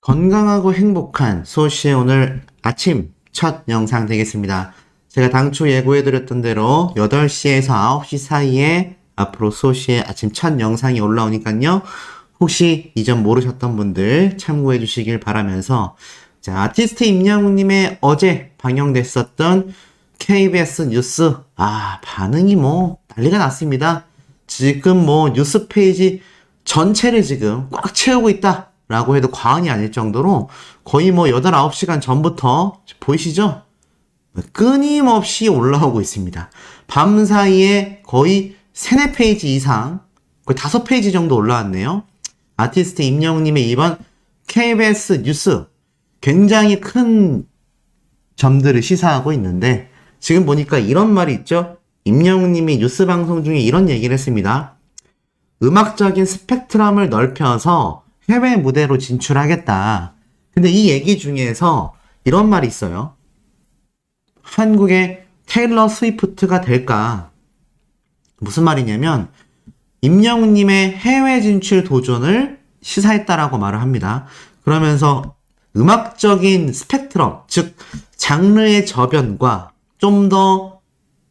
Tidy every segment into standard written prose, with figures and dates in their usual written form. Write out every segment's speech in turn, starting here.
건강하고 행복한 소시의 오늘 아침 첫 영상 되겠습니다. 제가 당초 예고해드렸던 대로 8시에서 9시 사이에 앞으로 소시의 아침 첫 영상이 올라오니까요. 혹시 이전 모르셨던 분들 참고해 주시길 바라면서, 자, 아티스트 임영웅님의 어제 방영됐었던 KBS 뉴스, 반응이 난리가 났습니다. 지금 뉴스 페이지 전체를 지금 꽉 채우고 있다 라고 해도 과언이 아닐 정도로 거의 8, 9시간 전부터 보이시죠? 끊임없이 올라오고 있습니다. 밤 사이에 거의 3, 4페이지 이상, 거의 5페이지 정도 올라왔네요. 아티스트 임영웅님의 이번 KBS 뉴스 굉장히 큰 점들을 시사하고 있는데, 지금 보니까 이런 말이 있죠. 임영웅님이 뉴스 방송 중에 이런 얘기를 했습니다. 음악적인 스펙트럼을 넓혀서 해외 무대로 진출하겠다. 근데 이 얘기 중에서 이런 말이 있어요. 한국의 테일러 스위프트가 될까? 무슨 말이냐면 임영웅님의 해외 진출 도전을 시사했다라고 말을 합니다. 그러면서 음악적인 스펙트럼, 즉 장르의 저변과 좀 더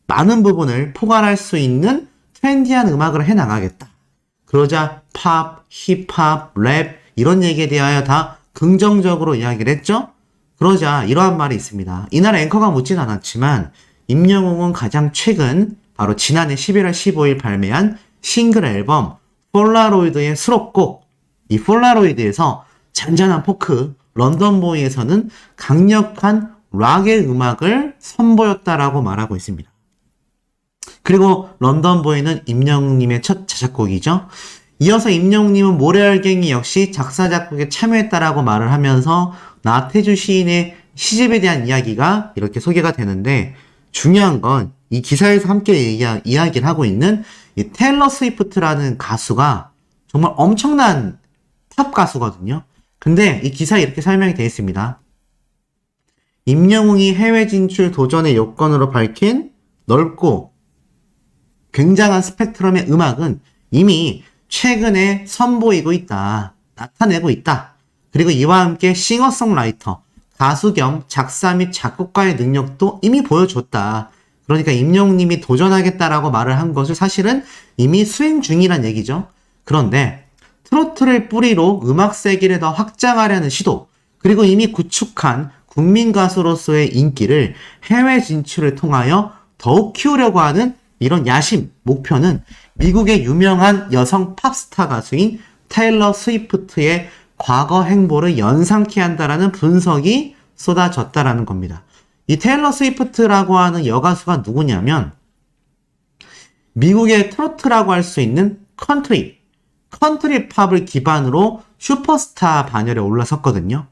많은 부분을 포괄할 수 있는 트렌디한 음악을 해나가겠다. 그러자 팝, 힙합, 랩 이런 얘기에 대하여 다 긍정적으로 이야기를 했죠. 그러자 이러한 말이 있습니다. 이날 앵커가 묻진 않았지만 임영웅은 가장 최근 바로 지난해 11월 15일 발매한 싱글 앨범 폴라로이드의 수록곡, 이 폴라로이드에서 잔잔한 포크, 런던보이에서는 강력한 락의 음악을 선보였다라고 말하고 있습니다. 그리고 런던보이는 임영웅님의 첫 자작곡이죠. 이어서 임영웅님은 모래알갱이 역시 작사 작곡에 참여했다라고 말을 하면서 나태주 시인의 시집에 대한 이야기가 이렇게 소개가 되는데, 중요한 건 이 기사에서 함께 이야기를 하고 있는 이 테일러 스위프트라는 가수가 정말 엄청난 팝 가수거든요. 근데 이 기사에 이렇게 설명이 되어 있습니다. 임영웅이 해외 진출 도전의 요건으로 밝힌 넓고 굉장한 스펙트럼의 음악은 이미 최근에 선보이고 있다. 나타내고 있다. 그리고 이와 함께 싱어송라이터, 가수 겸 작사 및 작곡가의 능력도 이미 보여줬다. 그러니까 임영웅님이 도전하겠다라고 말을 한 것을 사실은 이미 수행 중이란 얘기죠. 그런데 트로트를 뿌리로 음악 세계를 더 확장하려는 시도, 그리고 이미 구축한 국민 가수로서의 인기를 해외 진출을 통하여 더욱 키우려고 하는 이런 야심, 목표는 미국의 유명한 여성 팝스타 가수인 테일러 스위프트의 과거 행보를 연상케 한다라는 분석이 쏟아졌다라는 겁니다. 이 테일러 스위프트라고 하는 여가수가 누구냐면 미국의 트로트라고 할 수 있는 컨트리 팝을 기반으로 슈퍼스타 반열에 올라섰거든요.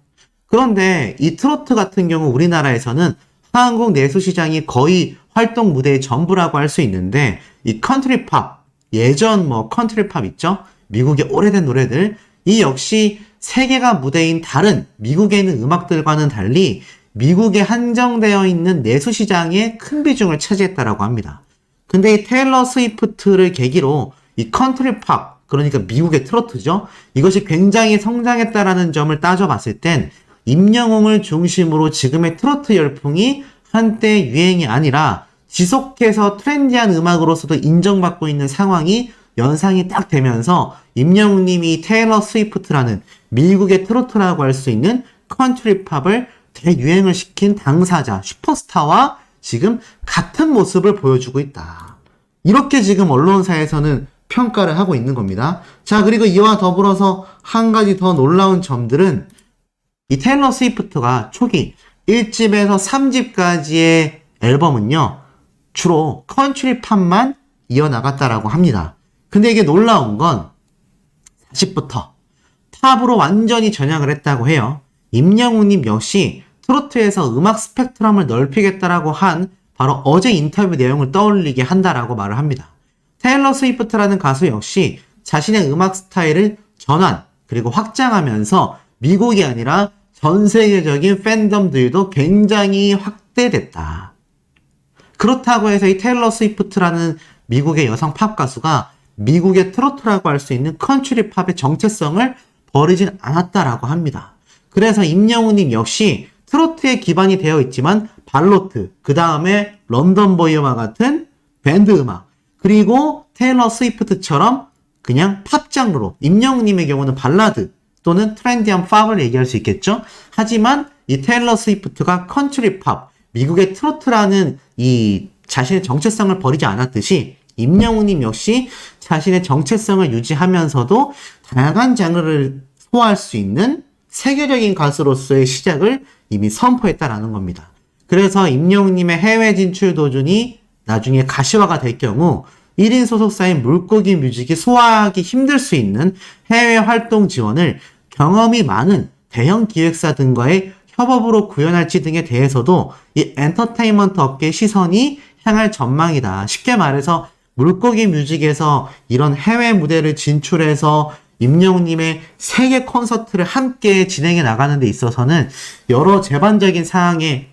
그런데 이 트로트 같은 경우 우리나라에서는 한국 내수 시장이 거의 활동 무대의 전부라고 할 수 있는데, 이 컨트리 팝, 예전 컨트리 팝 있죠? 미국의 오래된 노래들, 이 역시 세계가 무대인 다른 미국에 있는 음악들과는 달리 미국에 한정되어 있는 내수 시장에 큰 비중을 차지했다라고 합니다. 근데 이 테일러 스위프트를 계기로 이 컨트리 팝, 그러니까 미국의 트로트죠, 이것이 굉장히 성장했다라는 점을 따져봤을 땐 임영웅을 중심으로 지금의 트로트 열풍이 한때 유행이 아니라 지속해서 트렌디한 음악으로서도 인정받고 있는 상황이 연상이 딱 되면서 임영웅님이 테일러 스위프트라는 미국의 트로트라고 할 수 있는 컨트리 팝을 대유행을 시킨 당사자, 슈퍼스타와 지금 같은 모습을 보여주고 있다. 이렇게 지금 언론사에서는 평가를 하고 있는 겁니다. 자, 그리고 이와 더불어서 한 가지 더 놀라운 점들은 이 테일러 스위프트가 초기 1집에서 3집까지의 앨범은요, 주로 컨트리 팝만 이어나갔다라고 합니다. 근데 이게 놀라운 건 4집부터 팝으로 완전히 전향을 했다고 해요. 임영웅님 역시 트로트에서 음악 스펙트럼을 넓히겠다라고 한 바로 어제 인터뷰 내용을 떠올리게 한다라고 말을 합니다. 테일러 스위프트라는 가수 역시 자신의 음악 스타일을 전환, 그리고 확장하면서 미국이 아니라 전 세계적인 팬덤들도 굉장히 확대됐다. 그렇다고 해서 이 테일러 스위프트라는 미국의 여성 팝 가수가 미국의 트로트라고 할 수 있는 컨트리 팝의 정체성을 버리진 않았다라고 합니다. 그래서 임영웅님 역시 트로트에 기반이 되어 있지만 발로트, 그 다음에 런던보이와 같은 밴드 음악, 그리고 테일러 스위프트처럼 그냥 팝 장르로, 임영웅님의 경우는 발라드 또는 트렌디한 팝을 얘기할 수 있겠죠. 하지만 이 테일러 스위프트가 컨트리 팝, 미국의 트로트라는 이 자신의 정체성을 버리지 않았듯이 임영웅님 역시 자신의 정체성을 유지하면서도 다양한 장르를 소화할 수 있는 세계적인 가수로서의 시작을 이미 선포했다라는 겁니다. 그래서 임영웅님의 해외 진출 도전이 나중에 가시화가 될 경우 1인 소속사인 물고기 뮤직이 소화하기 힘들 수 있는 해외 활동 지원을 경험이 많은 대형 기획사 등과의 협업으로 구현할지 등에 대해서도 이 엔터테인먼트 업계의 시선이 향할 전망이다. 쉽게 말해서 물고기 뮤직에서 이런 해외 무대를 진출해서 임영웅님의 세계 콘서트를 함께 진행해 나가는 데 있어서는 여러 제반적인 사항에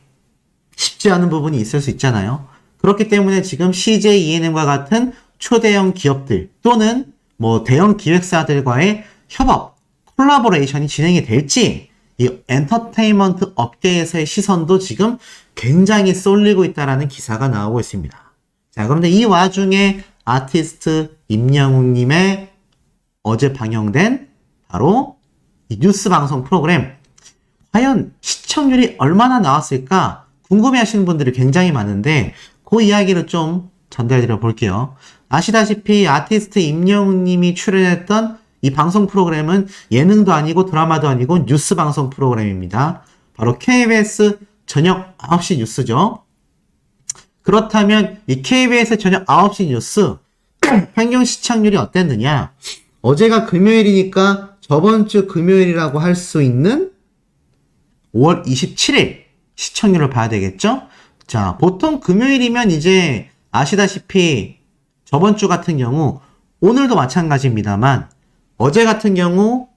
쉽지 않은 부분이 있을 수 있잖아요. 그렇기 때문에 지금 CJ ENM과 같은 초대형 기업들 또는 뭐 대형 기획사들과의 협업, 콜라보레이션이 진행이 될지 이 엔터테인먼트 업계에서의 시선도 지금 굉장히 쏠리고 있다라는 기사가 나오고 있습니다. 자, 그런데 이 와중에 아티스트 임영웅님의 어제 방영된 바로 이 뉴스 방송 프로그램, 과연 시청률이 얼마나 나왔을까 궁금해 하시는 분들이 굉장히 많은데 그 이야기를 좀 전달해 드려 볼게요. 아시다시피 아티스트 임영웅님이 출연했던 이 방송 프로그램은 예능도 아니고 드라마도 아니고 뉴스 방송 프로그램입니다. 바로 KBS 저녁 9시 뉴스죠. 그렇다면 이 KBS 저녁 9시 뉴스 평균 시청률이 어땠느냐? 어제가 금요일이니까 저번 주 금요일이라고 할 수 있는 5월 27일 시청률을 봐야 되겠죠? 자, 보통 금요일이면 이제 아시다시피 저번 주 같은 경우 오늘도 마찬가지입니다만 어제 같은 경우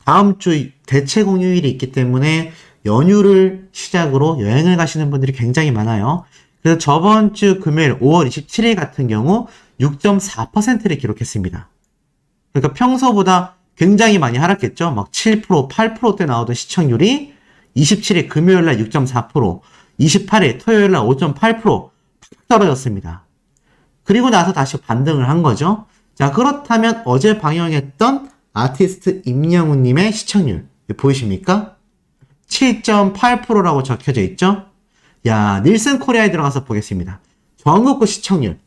다음 주 대체 공휴일이 있기 때문에 연휴를 시작으로 여행을 가시는 분들이 굉장히 많아요. 그래서 저번 주 금요일 5월 27일 같은 경우 6.4%를 기록했습니다. 그러니까 평소보다 굉장히 많이 하락했죠. 막 7%, 8%대 나오던 시청률이 27일 금요일날 6.4%, 28일 토요일날 5.8% 떨어졌습니다. 그리고 나서 다시 반등을 한 거죠. 자, 그렇다면 어제 방영했던 아티스트 임영웅님의 시청률 보이십니까? 7.8%라고 적혀져 있죠? 야, 닐슨 코리아에 들어가서 보겠습니다. 전국구 시청률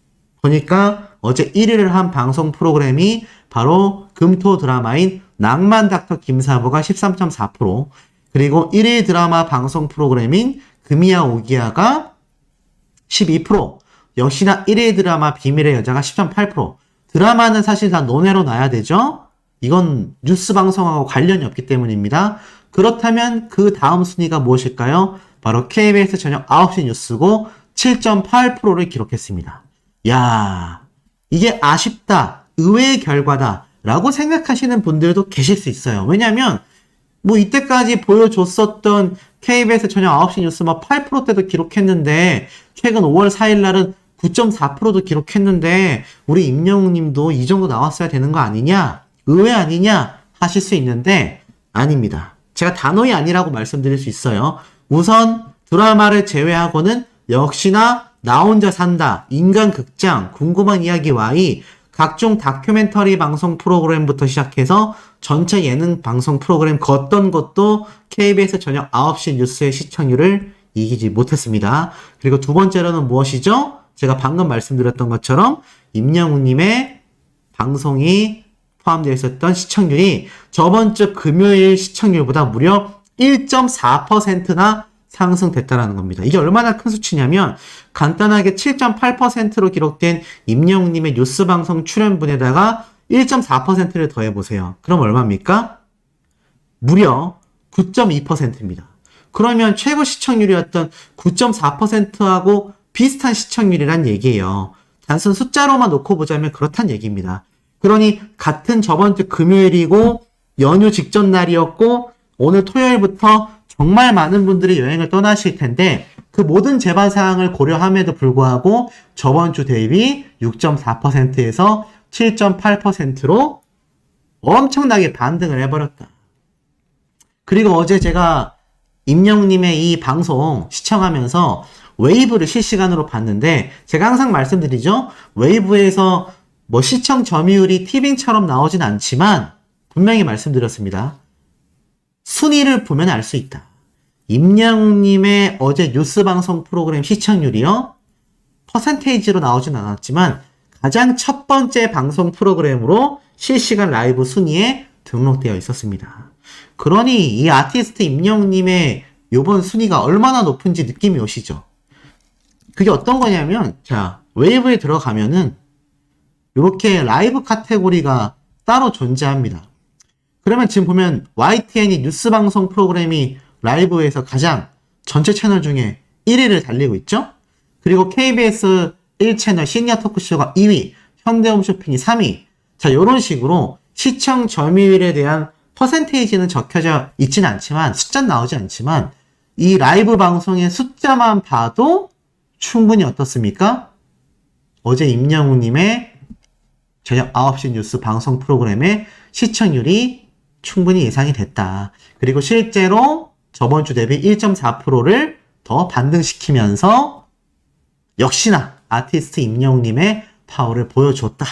보니까 어제 1위를 한 방송 프로그램이 바로 금토 드라마인 낭만 닥터 김사부가 13.4%, 그리고 1위 드라마 방송 프로그램인 금이야 오기야가 12%, 역시나 1위 드라마 비밀의 여자가 10.8%. 드라마는 사실 다 논외로 놔야 되죠? 이건 뉴스 방송하고 관련이 없기 때문입니다. 그렇다면 그 다음 순위가 무엇일까요? 바로 KBS 저녁 9시 뉴스고 7.8%를 기록했습니다. 야, 이게 아쉽다, 의외의 결과다 라고 생각하시는 분들도 계실 수 있어요. 왜냐면 뭐 이때까지 보여줬었던 KBS 저녁 9시 뉴스 막 8%대도 기록했는데 최근 5월 4일 날은 9.4%도 기록했는데 우리 임영웅님도 이 정도 나왔어야 되는 거 아니냐? 의외 아니냐? 하실 수 있는데 아닙니다. 제가 단호히 아니라고 말씀드릴 수 있어요. 우선 드라마를 제외하고는 역시나 나 혼자 산다, 인간극장, 궁금한 이야기 Y, 각종 다큐멘터리 방송 프로그램부터 시작해서 전체 예능 방송 프로그램 걷던 것도 KBS 저녁 9시 뉴스의 시청률을 이기지 못했습니다. 그리고 두 번째로는 무엇이죠? 제가 방금 말씀드렸던 것처럼 임영웅님의 방송이 포함되어 있었던 시청률이 저번 주 금요일 시청률보다 무려 1.4%나 상승됐다는 겁니다. 이게 얼마나 큰 수치냐면 간단하게 7.8%로 기록된 임영웅님의 뉴스 방송 출연분에다가 1.4%를 더해보세요. 그럼 얼마입니까? 무려 9.2%입니다. 그러면 최고 시청률이었던 9.4%하고 비슷한 시청률이란 얘기예요. 단순 숫자로만 놓고 보자면 그렇단 얘기입니다. 그러니 같은 저번 주 금요일이고 연휴 직전 날이었고 오늘 토요일부터 정말 많은 분들이 여행을 떠나실 텐데 그 모든 재반 사항을 고려함에도 불구하고 저번 주 대비 6.4%에서 7.8%로 엄청나게 반등을 해버렸다. 그리고 어제 제가 임영웅님의 이 방송 시청하면서 웨이브를 실시간으로 봤는데, 제가 항상 말씀드리죠. 웨이브에서 뭐 시청 점유율이 티빙처럼 나오진 않지만 분명히 말씀드렸습니다. 순위를 보면 알 수 있다. 임영웅님의 어제 뉴스 방송 프로그램 시청률이요, 퍼센테이지로 나오진 않았지만 가장 첫 번째 방송 프로그램으로 실시간 라이브 순위에 등록되어 있었습니다. 그러니 이 아티스트 임영웅님의 요번 순위가 얼마나 높은지 느낌이 오시죠? 그게 어떤 거냐면, 자, 웨이브에 들어가면은 이렇게 라이브 카테고리가 따로 존재합니다. 그러면 지금 보면 YTN이 뉴스 방송 프로그램이 라이브에서 가장 전체 채널 중에 1위를 달리고 있죠? 그리고 KBS 1채널 시니어 토크쇼가 2위, 현대홈 쇼핑이 3위. 자, 요런 식으로 시청 점유율에 대한 퍼센테이지는 적혀져 있진 않지만, 숫자는 나오지 않지만, 이 라이브 방송의 숫자만 봐도 충분히 어떻습니까? 어제 임영웅님의 저녁 9시 뉴스 방송 프로그램의 시청률이 충분히 예상이 됐다. 그리고 실제로 저번 주 대비 1.4%를 더 반등시키면서 역시나 아티스트 임영웅님의 파워를 보여줬다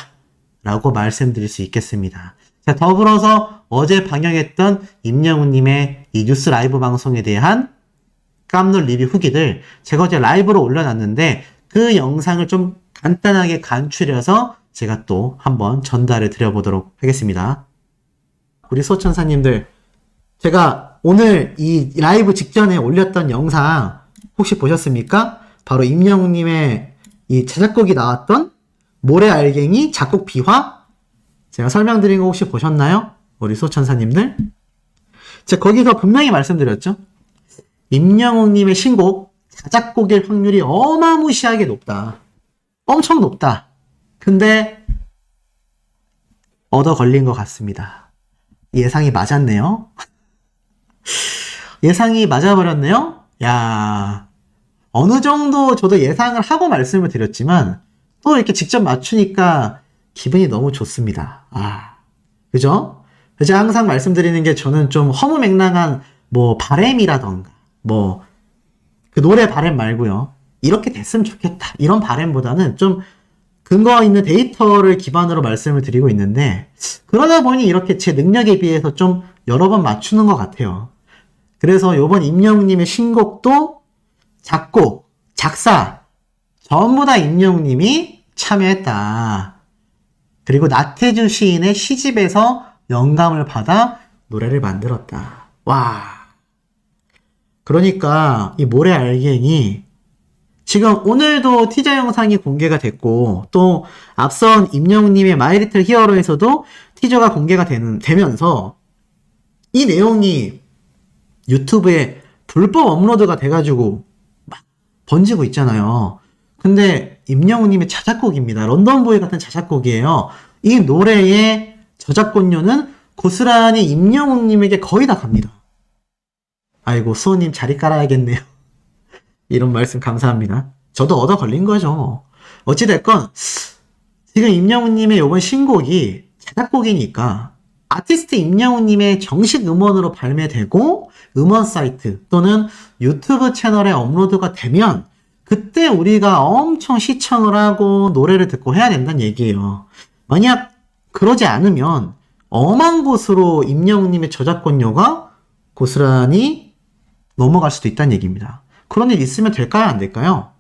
라고 말씀드릴 수 있겠습니다. 자, 더불어서 어제 방영했던 임영웅님의 이 뉴스 라이브 방송에 대한 깜놀 리뷰 후기들 제가 어제 라이브로 올려놨는데, 그 영상을 좀 간단하게 간추려서 제가 또 한번 전달해 드려보도록 하겠습니다. 우리 소천사님들, 제가 오늘 이 라이브 직전에 올렸던 영상 혹시 보셨습니까? 바로 임영웅님의 이 자작곡이 나왔던 모래알갱이 작곡 비화, 제가 설명드린 거 혹시 보셨나요? 우리 소천사님들? 제가 거기서 분명히 말씀드렸죠? 임영웅님의 신곡 자작곡일 확률이 어마무시하게 높다. 엄청 높다. 근데 얻어 걸린 것 같습니다. 예상이 맞았네요. 예상이 맞아버렸네요. 야, 어느 정도 저도 예상을 하고 말씀을 드렸지만 또 이렇게 직접 맞추니까 기분이 너무 좋습니다. 그죠? 제가 항상 말씀드리는 게, 저는 좀 허무맹랑한 뭐 바램이라던가 뭐 그 노래 바램 말고요, 이렇게 됐으면 좋겠다 이런 바램보다는 좀 근거 있는 데이터를 기반으로 말씀을 드리고 있는데, 그러다 보니 이렇게 제 능력에 비해서 좀 여러 번 맞추는 것 같아요. 그래서 요번 임영웅님의 신곡도 작곡, 작사 전부 다 임영웅님이 참여했다. 그리고 나태주 시인의 시집에서 영감을 받아 노래를 만들었다. 와. 그러니까 이 모래알갱이 지금 오늘도 티저 영상이 공개가 됐고, 또 앞선 임영웅님의 마이 리틀 히어로에서도 티저가 공개가 되면서 이 내용이 유튜브에 불법 업로드가 돼가지고 막 번지고 있잖아요. 근데 임영웅님의 자작곡입니다. 런던보이 같은 자작곡이에요. 이 노래의 저작권료는 고스란히 임영웅님에게 거의 다 갑니다. 아이고, 수호님 자리 깔아야겠네요. 이런 말씀 감사합니다. 저도 얻어 걸린 거죠. 어찌됐건 지금 임영웅님의 이번 신곡이 자작곡이니까 아티스트 임영웅님의 정식 음원으로 발매되고 음원 사이트 또는 유튜브 채널에 업로드가 되면 그때 우리가 엄청 시청을 하고 노래를 듣고 해야 된다는 얘기예요. 만약 그러지 않으면 엄한 곳으로 임영웅님의 저작권료가 고스란히 넘어갈 수도 있다는 얘기입니다. 그런 일 있으면 될까요? 안 될까요?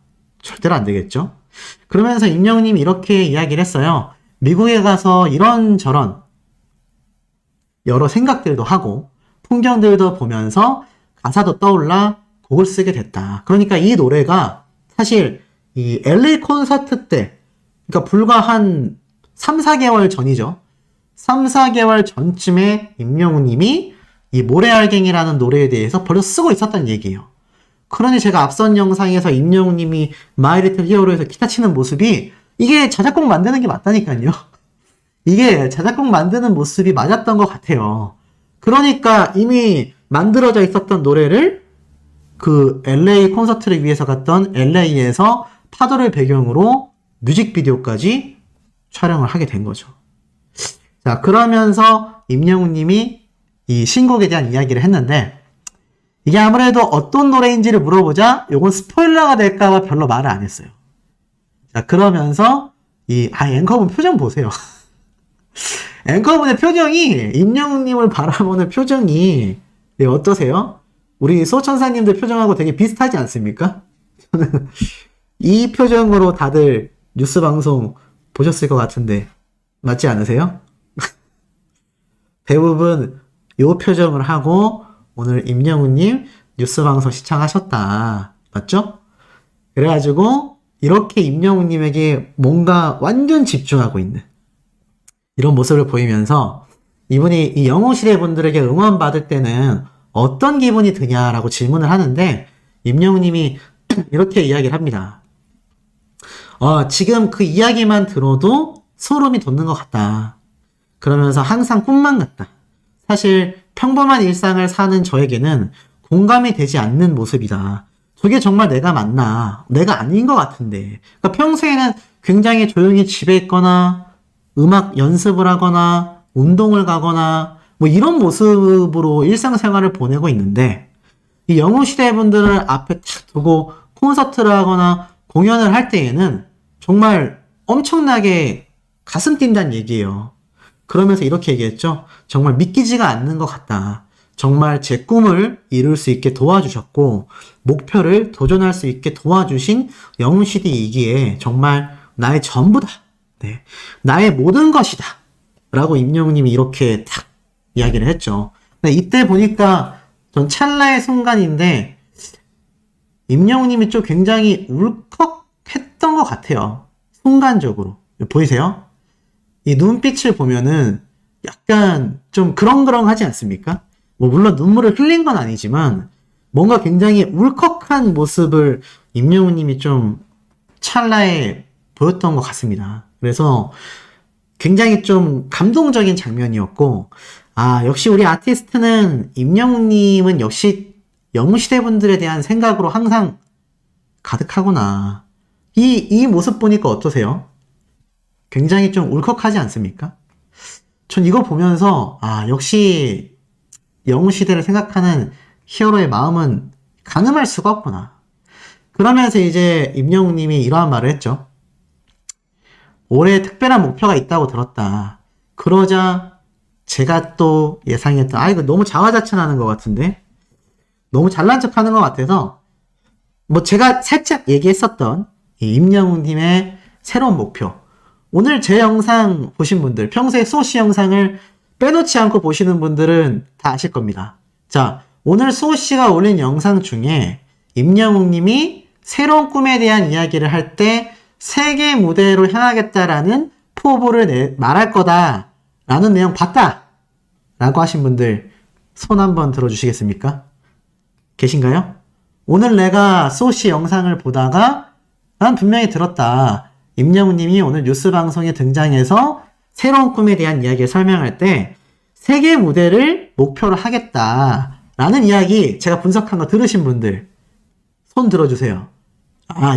절대로 안 되겠죠? 그러면서 임영웅님이 이렇게 이야기를 했어요. 미국에 가서 이런저런 여러 생각들도 하고 풍경들도 보면서 가사도 떠올라 곡을 쓰게 됐다. 그러니까 이 노래가 사실 이 LA 콘서트 때, 그러니까 불과 한 3, 4개월 전이죠. 3, 4개월 전쯤에 임영웅님이 이 모래알갱이라는 노래에 대해서 벌써 쓰고 있었다는 얘기예요. 그러니 제가 앞선 영상에서 임영웅님이 마이 리틀 히어로에서 기타 치는 모습이 이게 자작곡 만드는 게 맞다니까요. 이게 자작곡 만드는 모습이 맞았던 것 같아요. 그러니까 이미 만들어져 있었던 노래를 그 LA 콘서트를 위해서 갔던 LA에서 파도를 배경으로 뮤직비디오까지 촬영을 하게 된 거죠. 자, 그러면서 임영웅님이 이 신곡에 대한 이야기를 했는데, 이게 아무래도 어떤 노래인지를 물어보자 요건 스포일러가 될까봐 별로 말을 안 했어요. 자, 그러면서 앵커분 표정 보세요. 앵커분의 표정이, 임영웅님을 바라보는 표정이 어떠세요? 우리 소천사님들 표정하고 되게 비슷하지 않습니까? 저는 이 표정으로 다들 뉴스 방송 보셨을 것 같은데 맞지 않으세요? 대부분 요 표정을 하고 오늘 임영웅님 뉴스 방송 시청하셨다. 맞죠? 그래가지고 이렇게 임영웅님에게 뭔가 완전 집중하고 있는 이런 모습을 보이면서 이분이 이 영웅시대 분들에게 응원받을 때는 어떤 기분이 드냐라고 질문을 하는데 임영웅님이 이렇게 이야기를 합니다. 지금 그 이야기만 들어도 소름이 돋는 것 같다. 그러면서 항상 꿈만 같다. 사실 평범한 일상을 사는 저에게는 공감이 되지 않는 모습이다. 저게 정말 내가 맞나? 내가 아닌 것 같은데. 그러니까 평소에는 굉장히 조용히 집에 있거나 음악 연습을 하거나 운동을 가거나 뭐 이런 모습으로 일상생활을 보내고 있는데 이 영웅시대 분들을 앞에 탁 두고 콘서트를 하거나 공연을 할 때에는 정말 엄청나게 가슴 뛴다는 얘기예요. 그러면서 이렇게 얘기했죠. 정말 믿기지가 않는 것 같다. 정말 제 꿈을 이룰 수 있게 도와주셨고 목표를 도전할 수 있게 도와주신 영웅시대이기에 정말 나의 전부다. 네, 나의 모든 것이다. 라고 임영웅님이 이렇게 탁 이야기를 했죠. 근데 이때 보니까 전 찰나의 순간인데 임영웅님이 좀 굉장히 울컥했던 것 같아요. 순간적으로. 보이세요? 이 눈빛을 보면은 약간 좀 그렁그렁하지 않습니까? 뭐 물론 눈물을 흘린 건 아니지만 뭔가 굉장히 울컥한 모습을 임영웅님이 좀 찰나에 보였던 것 같습니다. 그래서 굉장히 좀 감동적인 장면이었고 역시 우리 아티스트는 임영웅님은 역시 영웅시대 분들에 대한 생각으로 항상 가득하구나. 이 모습 보니까 어떠세요? 굉장히 좀 울컥하지 않습니까? 전 이거 보면서 역시 영웅시대를 생각하는 히어로의 마음은 가늠할 수가 없구나. 그러면서 이제 임영웅님이 이러한 말을 했죠. 올해 특별한 목표가 있다고 들었다. 그러자 제가 또 예상했던 이거 너무 자화자찬하는 것 같은데 너무 잘난 척하는 것 같아서 뭐 제가 살짝 얘기했었던 이 임영웅님의 새로운 목표. 오늘 제 영상 보신 분들, 평소에 소시 영상을 빼놓지 않고 보시는 분들은 다 아실 겁니다. 자, 오늘 소시가 올린 영상 중에 임영웅님이 새로운 꿈에 대한 이야기를 할 때 세계 무대로 향하겠다라는 포부를 말할 거다 라는 내용 봤다 라고 하신 분들 손 한번 들어주시겠습니까? 계신가요? 오늘 내가 소시 영상을 보다가 난 분명히 들었다. 임영웅님이 오늘 뉴스 방송에 등장해서 새로운 꿈에 대한 이야기를 설명할 때 세계 무대를 목표로 하겠다라는 이야기 제가 분석한 거 들으신 분들 손 들어주세요.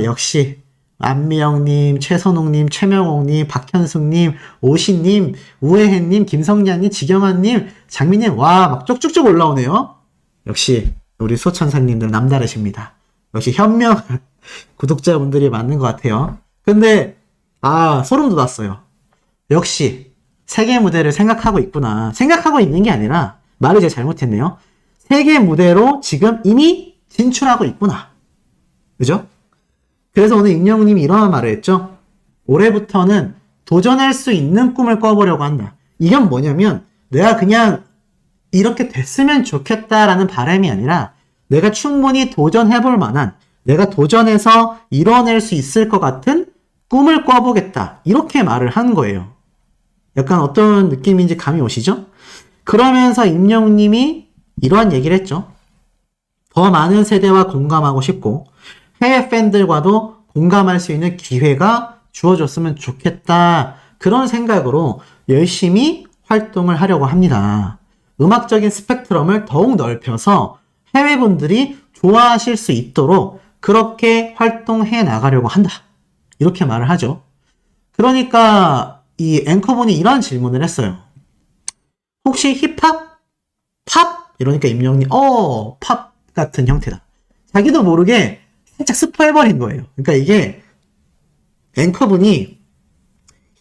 역시 안미영님, 최선웅님, 최명옥님, 박현숙님, 오신님, 우혜혜님, 김성량님, 지경환님, 장민님 막 쭉쭉쭉 올라오네요. 역시 우리 소천사님들 남다르십니다. 역시 현명한 구독자분들이 맞는 것 같아요. 근데 소름 돋았어요. 역시 세계 무대를 생각하고 있구나. 생각하고 있는 게 아니라 말을 제가 잘못했네요. 세계 무대로 지금 이미 진출하고 있구나. 그죠? 그래서 오늘 임영웅님이 이런 말을 했죠. 올해부터는 도전할 수 있는 꿈을 꿔보려고 한다. 이건 뭐냐면 내가 그냥 이렇게 됐으면 좋겠다라는 바람이 아니라 내가 충분히 도전해볼 만한 내가 도전해서 이뤄낼 수 있을 것 같은 꿈을 꿔보겠다. 이렇게 말을 한 거예요. 약간 어떤 느낌인지 감이 오시죠? 그러면서 임영웅님이 이러한 얘기를 했죠. 더 많은 세대와 공감하고 싶고 해외 팬들과도 공감할 수 있는 기회가 주어졌으면 좋겠다. 그런 생각으로 열심히 활동을 하려고 합니다. 음악적인 스펙트럼을 더욱 넓혀서 해외분들이 좋아하실 수 있도록 그렇게 활동해 나가려고 한다. 이렇게 말을 하죠. 그러니까 이 앵커분이 이런 질문을 했어요. 혹시 힙합? 팝? 이러니까 임영웅이 팝 같은 형태다. 자기도 모르게 살짝 스포해버린 거예요. 그러니까 이게 앵커분이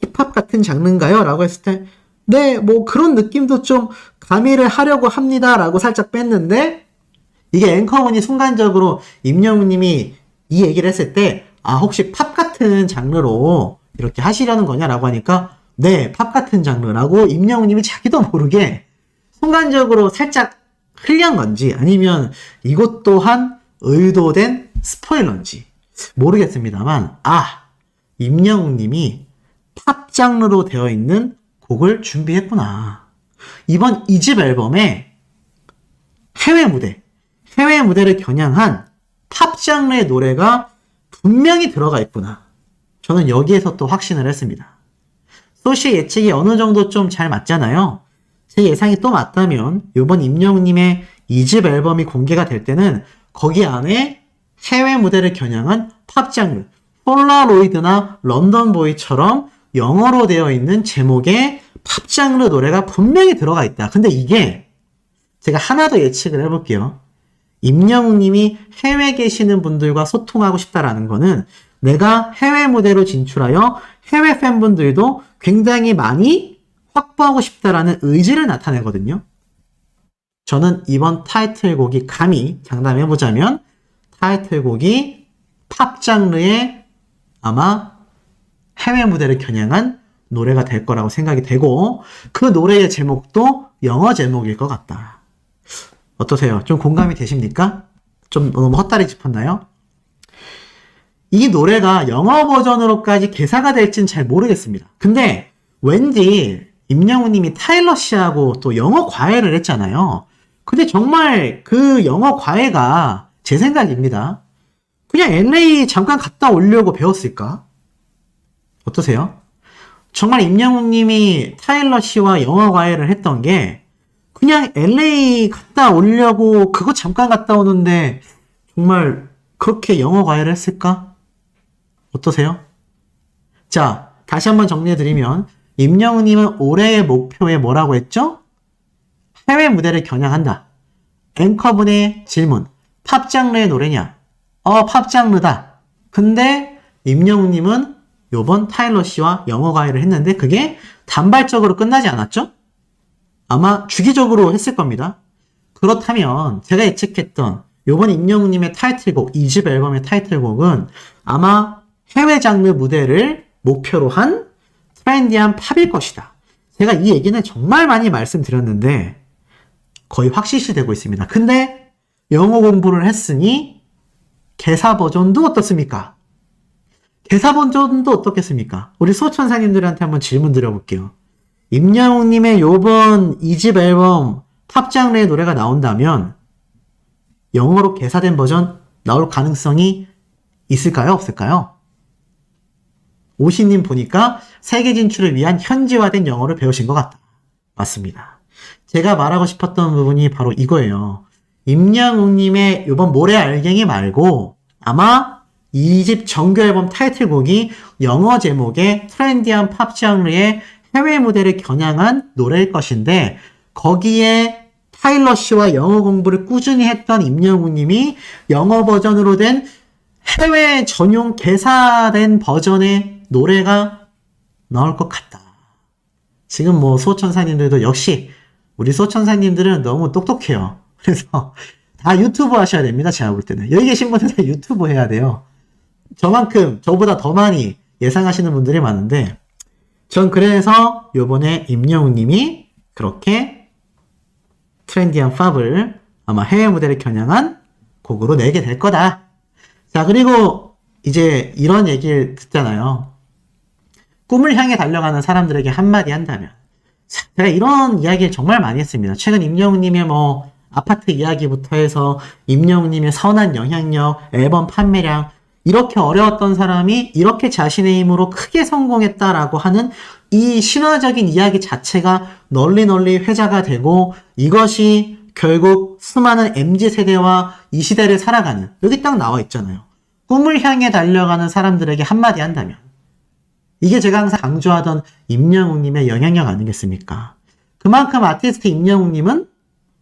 힙합 같은 장르인가요? 라고 했을 때 네, 뭐 그런 느낌도 좀 가미를 하려고 합니다. 라고 살짝 뺐는데 이게 앵커분이 순간적으로 임영웅님이 이 얘기를 했을 때 혹시 팝 같은 장르로 이렇게 하시려는 거냐라고 하니까 네, 팝 같은 장르라고 임영웅님이 자기도 모르게 순간적으로 살짝 흘린 건지 아니면 이것 또한 의도된 스포일러인지 모르겠습니다만 임영웅님이 팝 장르로 되어 있는 곡을 준비했구나. 이번 2집 앨범에 해외 무대를 겨냥한 팝 장르의 노래가 분명히 들어가 있구나. 저는 여기에서 또 확신을 했습니다. 소시의 예측이 어느 정도 좀 잘 맞잖아요. 제 예상이 또 맞다면 이번 임영웅님의 2집 앨범이 공개가 될 때는 거기 안에 해외 무대를 겨냥한 팝 장르, 폴라로이드나 런던보이처럼 영어로 되어 있는 제목의 팝 장르 노래가 분명히 들어가 있다. 근데 이게 제가 하나 더 예측을 해볼게요. 임영웅님이 해외에 계시는 분들과 소통하고 싶다라는 거는 내가 해외 무대로 진출하여 해외 팬분들도 굉장히 많이 확보하고 싶다라는 의지를 나타내거든요. 저는 이번 타이틀곡이 감히 장담해보자면 타이틀곡이 팝 장르의 아마 해외 무대를 겨냥한 노래가 될 거라고 생각이 되고 그 노래의 제목도 영어 제목일 것 같다. 어떠세요? 좀 공감이 되십니까? 좀 너무 헛다리 짚었나요? 이 노래가 영어 버전으로까지 개사가 될지는 잘 모르겠습니다. 근데 왠지 임영웅님이 타일러 씨하고 또 영어 과외를 했잖아요. 근데 정말 그 영어 과외가 제 생각입니다. 그냥 LA 잠깐 갔다 오려고 배웠을까? 어떠세요? 정말 임영웅님이 타일러 씨와 영어 과외를 했던 게 그냥 LA 갔다 오려고 그거 잠깐 갔다 오는데 정말 그렇게 영어 과외를 했을까? 어떠세요? 자, 다시 한번 정리해드리면 임영웅님은 올해의 목표에 뭐라고 했죠? 해외 무대를 겨냥한다. 앵커분의 질문. 팝 장르의 노래냐? 팝 장르다. 근데 임영웅님은 요번 타일러 씨와 영어 과외를 했는데 그게 단발적으로 끝나지 않았죠? 아마 주기적으로 했을 겁니다. 그렇다면 제가 예측했던 요번 임영웅님의 타이틀곡, 2집 앨범의 타이틀곡은 아마 해외 장르 무대를 목표로 한 트렌디한 팝일 것이다. 제가 이 얘기는 정말 많이 말씀드렸는데 거의 확실시되고 있습니다. 근데 영어 공부를 했으니 개사 버전도 어떻습니까? 개사 버전도 어떻겠습니까? 우리 소천사님들한테 한번 질문 드려볼게요. 임영웅님의 요번 2집 앨범 팝 장르의 노래가 나온다면 영어로 개사된 버전 나올 가능성이 있을까요? 없을까요? 오시님 보니까 세계 진출을 위한 현지화된 영어를 배우신 것 같다. 맞습니다. 제가 말하고 싶었던 부분이 바로 이거예요. 임영웅님의 요번 모래 알갱이 말고 아마 2집 정규 앨범 타이틀곡이 영어 제목의 트렌디한 팝 장르의 해외 무대를 겨냥한 노래일 것인데 거기에 타일러 씨와 영어 공부를 꾸준히 했던 임영웅님이 영어 버전으로 된 해외 전용 개사된 버전의 노래가 나올 것 같다. 지금 뭐 소천사님들도 역시 우리 소천사님들은 너무 똑똑해요. 그래서 다 유튜브 하셔야 됩니다. 제가 볼 때는. 여기 계신 분들 다 유튜브 해야 돼요. 저만큼 저보다 더 많이 예상하시는 분들이 많은데 전 그래서 요번에 임영웅님이 그렇게 트렌디한 팝을 아마 해외 무대를 겨냥한 곡으로 내게 될 거다. 자, 그리고 이제 이런 얘기를 듣잖아요. 꿈을 향해 달려가는 사람들에게 한마디 한다면. 제가 이런 이야기를 정말 많이 했습니다. 최근 임영웅님의 뭐 아파트 이야기부터 해서 임영웅님의 선한 영향력, 앨범 판매량, 이렇게 어려웠던 사람이 이렇게 자신의 힘으로 크게 성공했다라고 하는 이 신화적인 이야기 자체가 널리 회자가 되고 이것이 결국 수많은 MZ세대와 이 시대를 살아가는 여기 딱 나와 있잖아요. 꿈을 향해 달려가는 사람들에게 한마디 한다면 이게 제가 항상 강조하던 임영웅님의 영향력 아니겠습니까? 그만큼 아티스트 임영웅님은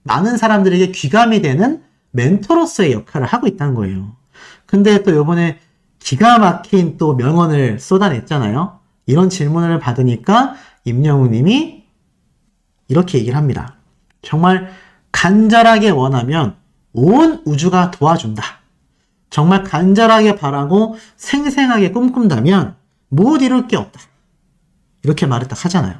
많은 사람들에게 귀감이 되는 멘토로서의 역할을 하고 있다는 거예요. 근데 또 요번에 기가 막힌 또 명언을 쏟아냈잖아요. 이런 질문을 받으니까 임영웅 님이 이렇게 얘기를 합니다. 정말 간절하게 원하면 온 우주가 도와준다. 정말 간절하게 바라고 생생하게 꿈꾼다면 못 이룰 게 없다. 이렇게 말을 딱 하잖아요.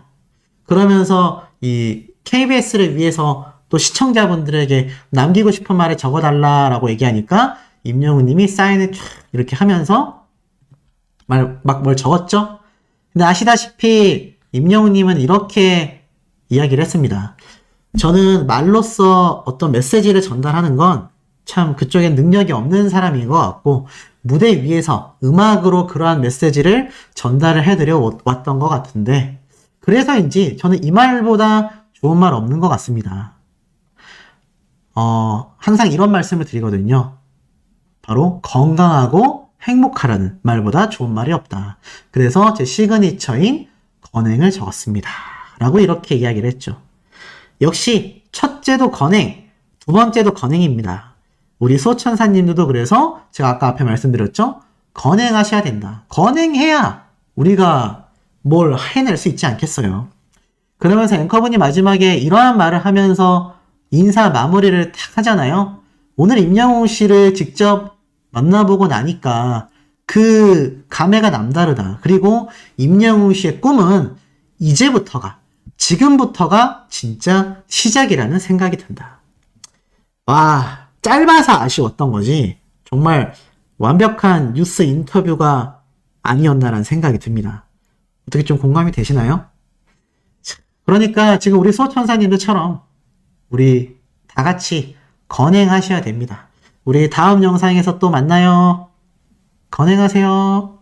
그러면서 이 KBS를 위해서 또 시청자분들에게 남기고 싶은 말을 적어달라라고 얘기하니까 임영웅 님이 사인을 쫙 이렇게 하면서 막 뭘 적었죠? 근데 아시다시피 임영웅 님은 이렇게 이야기를 했습니다. 저는 말로써 어떤 메시지를 전달하는 건 참 그쪽에 능력이 없는 사람인 것 같고 무대 위에서 음악으로 그러한 메시지를 전달을 해드려 왔던 것 같은데 그래서인지 저는 이 말보다 좋은 말 없는 것 같습니다. 항상 이런 말씀을 드리거든요. 바로 건강하고 행복하라는 말보다 좋은 말이 없다. 그래서 제 시그니처인 건행을 적었습니다. 라고 이렇게 이야기를 했죠. 역시 첫째도 건행, 두 번째도 건행입니다. 우리 소천사님들도 그래서 제가 아까 앞에 말씀드렸죠? 건행하셔야 된다. 건행해야 우리가 뭘 해낼 수 있지 않겠어요? 그러면서 앵커분이 마지막에 이러한 말을 하면서 인사 마무리를 탁 하잖아요. 오늘 임영웅 씨를 직접 만나보고 나니까 그 감회가 남다르다. 그리고 임영웅 씨의 꿈은 이제부터가, 지금부터가 진짜 시작이라는 생각이 든다. 와, 짧아서 아쉬웠던 거지. 정말 완벽한 뉴스 인터뷰가 아니었나라는 생각이 듭니다. 어떻게 좀 공감이 되시나요? 그러니까 지금 우리 소천사님들처럼 우리 다 같이 건행하셔야 됩니다. 우리 다음 영상에서 또 만나요. 건행하세요.